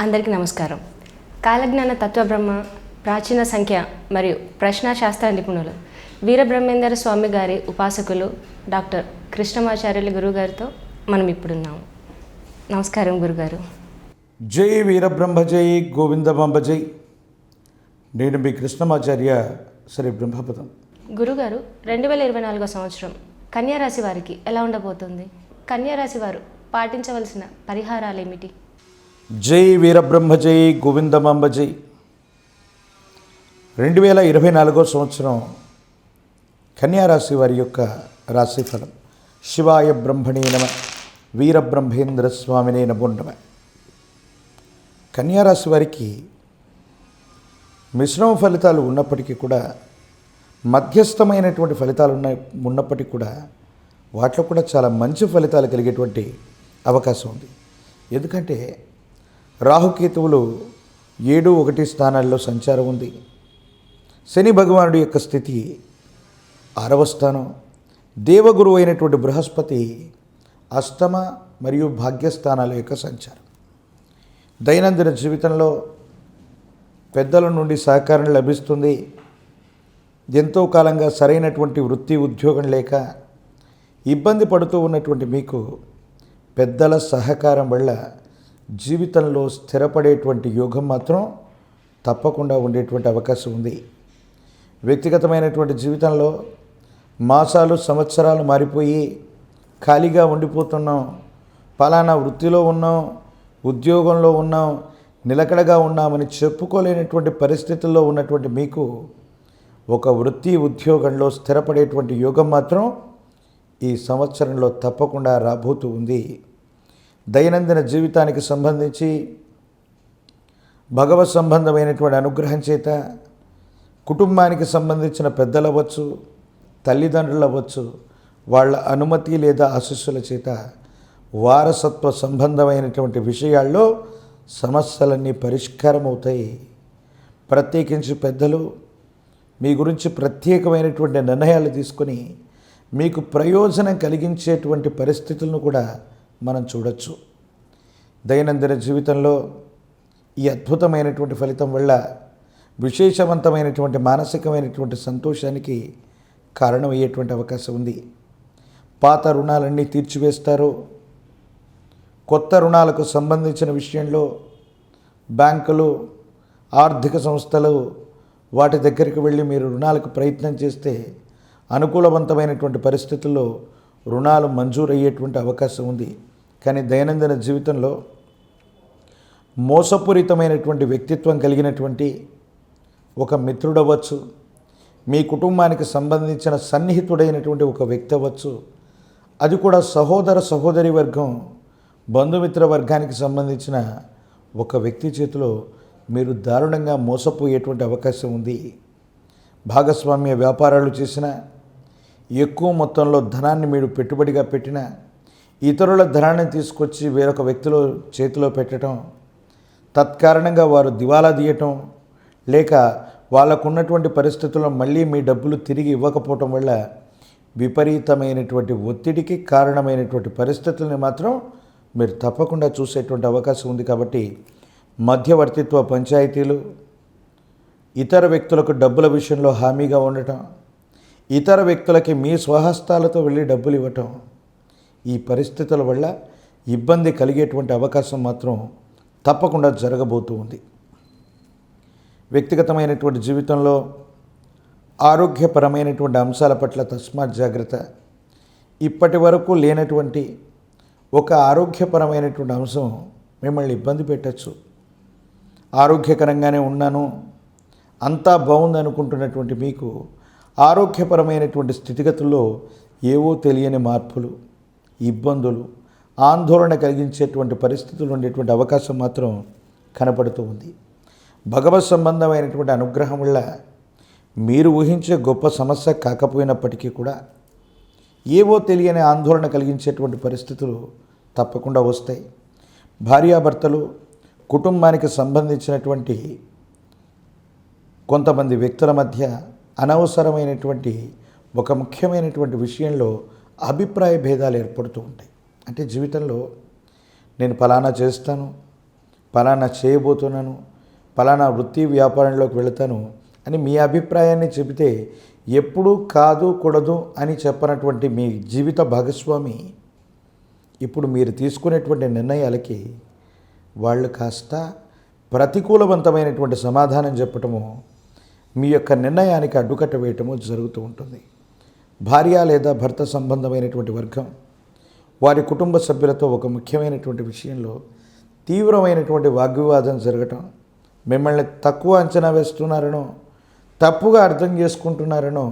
అందరికీ నమస్కారం. కాలజ్ఞాన తత్వబ్రహ్మ, ప్రాచీన సంఖ్య మరియు ప్రశ్నాశాస్త్ర నిపుణులు వీరబ్రహ్మేంద్ర స్వామి గారి ఉపాసకులు డాక్టర్ కృష్ణమాచార్యులు గురుగారితో మనం ఇప్పుడున్నాము. నమస్కారం గురుగారు. జై వీరబ్రహ్మ జై గోవిందమాంబ జై. నేను మీ కృష్ణమాచార్య శ్రీ బ్రహ్మపదం. గురుగారు, 2024 సంవత్సరం కన్యారాశి వారికి ఎలా ఉండబోతుంది? కన్యారాశి వారు పాటించవలసిన పరిహారాలు ఏమిటి? జై వీరబ్రహ్మ జై గోవిందమాంబ జై. 2024 సంవత్సరం కన్యారాశి వారి యొక్క రాశిఫలం. శివాయ బ్రహ్మణే నమ, వీరబ్రహ్మేంద్ర స్వామినే నమో నమ. కన్యారాశి వారికి మిశ్రమ ఫలితాలు ఉన్నప్పటికీ కూడా, మధ్యస్థమైనటువంటి ఫలితాలు ఉన్నప్పటికీ కూడా వాటిలో కూడా చాలా మంచి ఫలితాలు కలిగేటువంటి అవకాశం ఉంది. ఎందుకంటే రాహుకేతువులు 7-1 స్థానాల్లో సంచారం ఉంది. శని భగవానుడి యొక్క స్థితి 6వ స్థానం. దేవగురు అయినటువంటి బృహస్పతి అష్టమ మరియు భాగ్యస్థానాల యొక్క సంచారం. దైనందిన జీవితంలో పెద్దల నుండి సహకారం లభిస్తుంది. ఎంతో కాలంగా సరైనటువంటి వృత్తి ఉద్యోగం లేక ఇబ్బంది పడుతూ ఉన్నటువంటి మీకు పెద్దల సహకారం వల్ల జీవితంలో స్థిరపడేటువంటి యోగం మాత్రం తప్పకుండా ఉండేటువంటి అవకాశం ఉంది. వ్యక్తిగతమైనటువంటి జీవితంలో మాసాలు సంవత్సరాలు మారిపోయి ఖాళీగా ఉండిపోతున్నాం, పలానా వృత్తిలో ఉన్నాం, ఉద్యోగంలో ఉన్నాం, నిలకడగా ఉన్నామని చెప్పుకోలేనటువంటి పరిస్థితుల్లో ఉన్నటువంటి మీకు ఒక వృత్తి ఉద్యోగంలో స్థిరపడేటువంటి యోగం మాత్రం ఈ సంవత్సరంలో తప్పకుండా రాబోతూ ఉంది. దైనందిన జీవితానికి సంబంధించి భగవత్ సంబంధమైనటువంటి అనుగ్రహం చేత కుటుంబానికి సంబంధించిన పెద్దలవ్వచ్చు, తల్లిదండ్రులు అవ్వచ్చు, వాళ్ళ అనుమతి లేదా ఆశీస్సుల చేత వారసత్వ సంబంధమైనటువంటి విషయాల్లో సమస్యలన్నీ పరిష్కారం అవుతాయి. ప్రత్యేకించి పెద్దలు మీ గురించి ప్రత్యేకమైనటువంటి నిర్ణయాలు తీసుకొని మీకు ప్రయోజనం కలిగించేటువంటి పరిస్థితులను కూడా మనం చూడొచ్చు. దైనందిన జీవితంలో ఈ అద్భుతమైనటువంటి ఫలితం వల్ల విశేషవంతమైనటువంటి మానసికమైనటువంటి సంతోషానికి కారణమయ్యేటువంటి అవకాశం ఉంది. పాత రుణాలన్నీ తీర్చివేస్తారు. కొత్త రుణాలకు సంబంధించిన విషయంలో బ్యాంకులు, ఆర్థిక సంస్థలు వాటి దగ్గరికి వెళ్ళి మీరు రుణాలకు ప్రయత్నం చేస్తే అనుకూలవంతమైనటువంటి పరిస్థితుల్లో రుణాలు మంజూరయ్యేటువంటి అవకాశం ఉంది. కానీ దైనందిన జీవితంలో మోసపూరితమైనటువంటి వ్యక్తిత్వం కలిగినటువంటి ఒక మిత్రుడవచ్చు, మీ కుటుంబానికి సంబంధించిన సన్నిహితుడైనటువంటి ఒక వ్యక్తి అవ్వచ్చు, అది కూడా సహోదర సహోదరి వర్గం, బంధుమిత్ర వర్గానికి సంబంధించిన ఒక వ్యక్తి చేతిలో మీరు దారుణంగా మోసపోయేటువంటి అవకాశం ఉంది. భాగస్వామ్య వ్యాపారాలు చేసిన, ఎక్కువ మొత్తంలో ధనాన్ని మీరు పెట్టుబడిగా పెట్టిన, ఇతరుల ధనాన్ని తీసుకొచ్చి వేరొక వ్యక్తిలో చేతిలో పెట్టడం, తత్కారణంగా వారు దివాలా తీయటం, లేక వాళ్ళకున్నటువంటి పరిస్థితుల్లో మళ్ళీ మీ డబ్బులు తిరిగి ఇవ్వకపోవటం వల్ల విపరీతమైనటువంటి ఒత్తిడికి కారణమైనటువంటి పరిస్థితుల్ని మాత్రం మీరు తప్పకుండా చూసేటువంటి అవకాశం ఉంది. కాబట్టి మధ్యవర్తిత్వ పంచాయతీలు, ఇతర వ్యక్తులకు డబ్బుల విషయంలో హామీగా ఉండటం, ఇతర వ్యక్తులకి మీ స్వహస్తాలతో వెళ్ళి డబ్బులు ఇవ్వటం, ఈ పరిస్థితుల వల్ల ఇబ్బంది కలిగేటువంటి అవకాశం మాత్రం తప్పకుండా జరగబోతూ ఉంది. వ్యక్తిగతమైనటువంటి జీవితంలో ఆరోగ్యపరమైనటువంటి అంశాల పట్ల తస్మాత్ జాగ్రత్త. ఇప్పటి వరకు లేనటువంటి ఒక ఆరోగ్యపరమైనటువంటి అంశం మిమ్మల్ని ఇబ్బంది పెట్టచ్చు. ఆరోగ్యకరంగానే ఉన్నాను, అంతా బాగుంది అనుకుంటున్నటువంటి మీకు ఆరోగ్యపరమైనటువంటి స్థితిగతుల్లో ఏవో తెలియని మార్పులు, ఇబ్బందులు, ఆందోళన కలిగించేటువంటి పరిస్థితులు ఉండేటువంటి అవకాశం మాత్రం కనపడుతూ ఉంది. భగవత్ సంబంధమైనటువంటి అనుగ్రహం వల్ల మీరు ఊహించే గొప్ప సమస్య కాకపోయినప్పటికీ కూడా ఏవో తెలియని ఆందోళన కలిగించేటువంటి పరిస్థితులు తప్పకుండా వస్తాయి. భార్యాభర్తలు, కుటుంబానికి సంబంధించినటువంటి కొంతమంది వ్యక్తుల మధ్య అనవసరమైనటువంటి ఒక ముఖ్యమైనటువంటి విషయంలో అభిప్రాయ భేదాలు ఏర్పడుతూ ఉంటాయి. అంటే జీవితంలో నేను ఫలానా చేస్తాను, పలానా చేయబోతున్నాను, పలానా వృత్తి వ్యాపారంలోకి వెళతాను అని మీ అభిప్రాయాన్ని చెబితే ఎప్పుడూ కాదు కూడదు అని చెప్పనటువంటి మీ జీవిత భాగస్వామి ఇప్పుడు మీరు తీసుకునేటువంటి నిర్ణయాలకి వాళ్ళు కాస్త ప్రతికూలవంతమైనటువంటి సమాధానం చెప్పటము, మీ యొక్క నిర్ణయానికి అడ్డుకట్ట వేయటము జరుగుతూ ఉంటుంది. భార్య లేదా భర్త సంబంధమైనటువంటి వర్గం వారి కుటుంబ సభ్యులతో ఒక ముఖ్యమైనటువంటి విషయంలో తీవ్రమైనటువంటి వాగ్వివాదం జరగటం, మిమ్మల్ని తక్కువ అంచనా వేస్తున్నారనో తప్పుగా అర్థం చేసుకుంటున్నారనో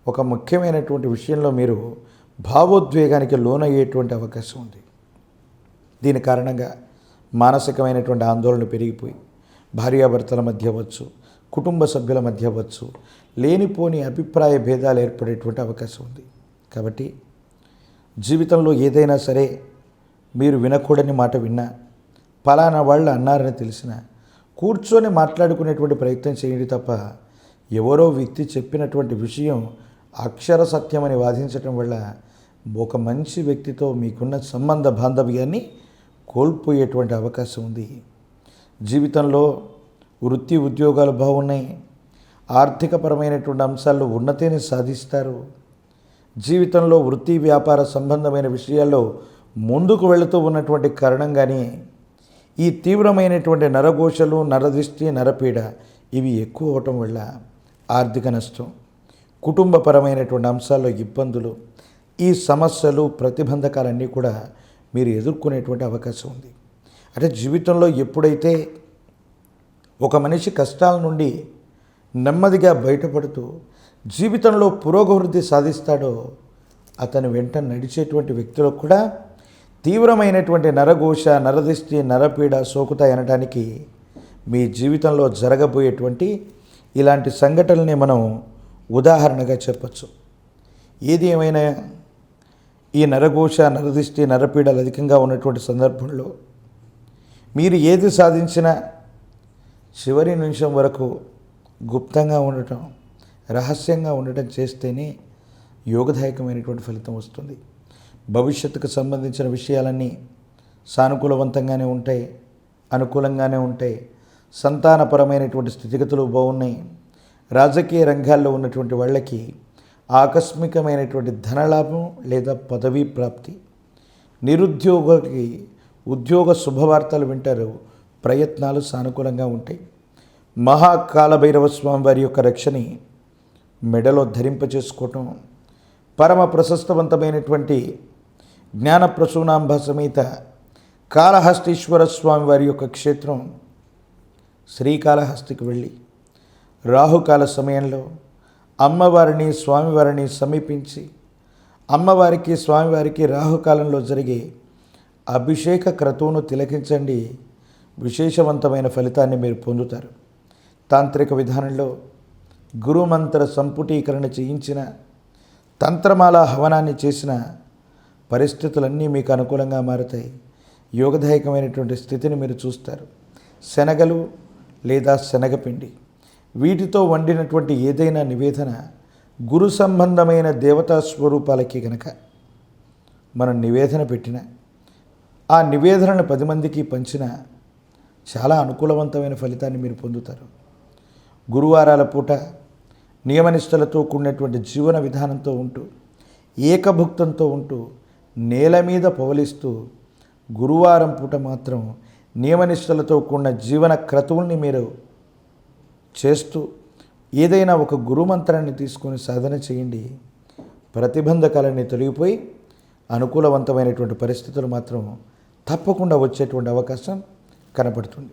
ఒక ముఖ్యమైనటువంటి విషయంలో మీరు భావోద్వేగానికి లోనయ్యేటువంటి అవకాశం ఉంది. దీని కారణంగా మానసికమైనటువంటి ఆందోళన పెరిగిపోయి భార్యాభర్తల మధ్య అవ్వచ్చు, కుటుంబ సభ్యుల మధ్య అవ్వచ్చు, లేనిపోని అభిప్రాయ భేదాలు ఏర్పడేటువంటి అవకాశం ఉంది. కాబట్టి జీవితంలో ఏదైనా సరే మీరు వినకూడని మాట విన్నా, పలానా వాళ్ళు అన్నారని తెలిసినా కూర్చొని మాట్లాడుకునేటువంటి ప్రయత్నం చేయండి తప్ప ఎవరో వ్యక్తి చెప్పినటువంటి విషయం అక్షర సత్యమని వాదించటం వల్ల ఒక మంచి వ్యక్తితో మీకున్న సంబంధ బాంధవ్యాన్ని కోల్పోయేటువంటి అవకాశం ఉంది. జీవితంలో వృత్తి ఉద్యోగాలు బాగున్నాయి, ఆర్థికపరమైనటువంటి అంశాల్లో ఉన్నతిని సాధిస్తారు. జీవితంలో వృత్తి వ్యాపార సంబంధమైన విషయాల్లో ముందుకు వెళుతూ ఉన్నటువంటి కారణంగానే ఈ తీవ్రమైనటువంటి నరఘోషలు, నరదిష్టి, నరపీడ ఇవి ఎక్కువ అవటం వల్ల ఆర్థిక నష్టం, కుటుంబపరమైనటువంటి అంశాల్లో ఇబ్బందులు, ఈ సమస్యలు, ప్రతిబంధకాలన్నీ కూడా మీరు ఎదుర్కొనేటువంటి అవకాశం ఉంది. అంటే జీవితంలో ఎప్పుడైతే ఒక మనిషి కష్టాల నుండి నెమ్మదిగా బయటపడుతూ జీవితంలో పురోగవృద్ధి సాధిస్తాడో అతని వెంట నడిచేటువంటి వ్యక్తులకు కూడా తీవ్రమైనటువంటి నరఘోష, నరదిష్టి, నరపీడ సోకుతాయి అనడానికి మీ జీవితంలో జరగబోయేటువంటి ఇలాంటి సంఘటనల్ని మనం ఉదాహరణగా చెప్పచ్చు. ఏది ఏమైనా ఈ నరఘోష, నరదిష్టి, నరపీడలు అధికంగా ఉన్నటువంటి సందర్భంలో మీరు ఏది సాధించినా చివరి నిమిషం వరకు గుప్తంగా ఉండటం, రహస్యంగా ఉండటం చేస్తేనే యోగదాయకమైనటువంటి ఫలితం వస్తుంది. భవిష్యత్తుకు సంబంధించిన విషయాలన్నీ సానుకూలవంతంగానే ఉంటాయి, అనుకూలంగానే ఉంటాయి. సంతానపరమైనటువంటి స్థితిగతులు బాగున్నాయి. రాజకీయ రంగాల్లో ఉన్నటువంటి వాళ్ళకి ఆకస్మికమైనటువంటి ధనలాభం లేదా పదవీ ప్రాప్తి, నిరుద్యోగికి ఉద్యోగ శుభవార్తలు వింటారు, ప్రయత్నాలు సానుకూలంగా ఉంటాయి. మహాకాలభైరవ స్వామి వారి యొక్క రక్షని మెడలో ధరింపచేసుకోవటం, పరమ ప్రశస్తవంతమైనటువంటి జ్ఞానప్రసూనాంబ సమేత కాళహస్తీశ్వర స్వామి వారి యొక్క క్షేత్రం శ్రీకాళహస్తికి వెళ్ళి రాహుకాల సమయంలో అమ్మవారిని, స్వామివారిని సమీపించి అమ్మవారికి, స్వామివారికి రాహుకాలంలో జరిగే అభిషేక క్రతువును తిలకించండి. విశేషవంతమైన ఫలితాన్ని మీరు పొందుతారు. తాంత్రిక విధానంలో గురుమంత్ర సంపుటీకరణ చేయించిన, తంత్రమాల హవనాన్ని చేసిన పరిస్థితులన్నీ మీకు అనుకూలంగా మారుతాయి. యోగదాయకమైనటువంటి స్థితిని మీరు చూస్తారు. శనగలు లేదా శనగపిండి వీటితో వండినటువంటి ఏదైనా నివేదన గురు సంబంధమైన దేవతా స్వరూపాలకి కనుక మనం నివేదన పెట్టిన, ఆ నివేదనను 10 మందికి పంచిన చాలా అనుకూలవంతమైన ఫలితాన్ని మీరు పొందుతారు. గురువారాల పూట నియమనిష్టలతో కూడినటువంటి జీవన విధానంతో ఉంటూ, ఏకభుక్తంతో ఉంటూ, నేల మీద పవలిస్తూ, గురువారం పూట మాత్రం నియమనిష్టలతో కూడిన జీవన క్రతువుల్ని మీరు చేస్తూ ఏదైనా ఒక గురుమంత్రాన్ని తీసుకొని సాధన చేయండి. ప్రతిబంధకాలన్నీ తొలగిపోయి అనుకూలవంతమైనటువంటి పరిస్థితులు మాత్రం తప్పకుండా వచ్చేటువంటి అవకాశం కనపడుతుంది.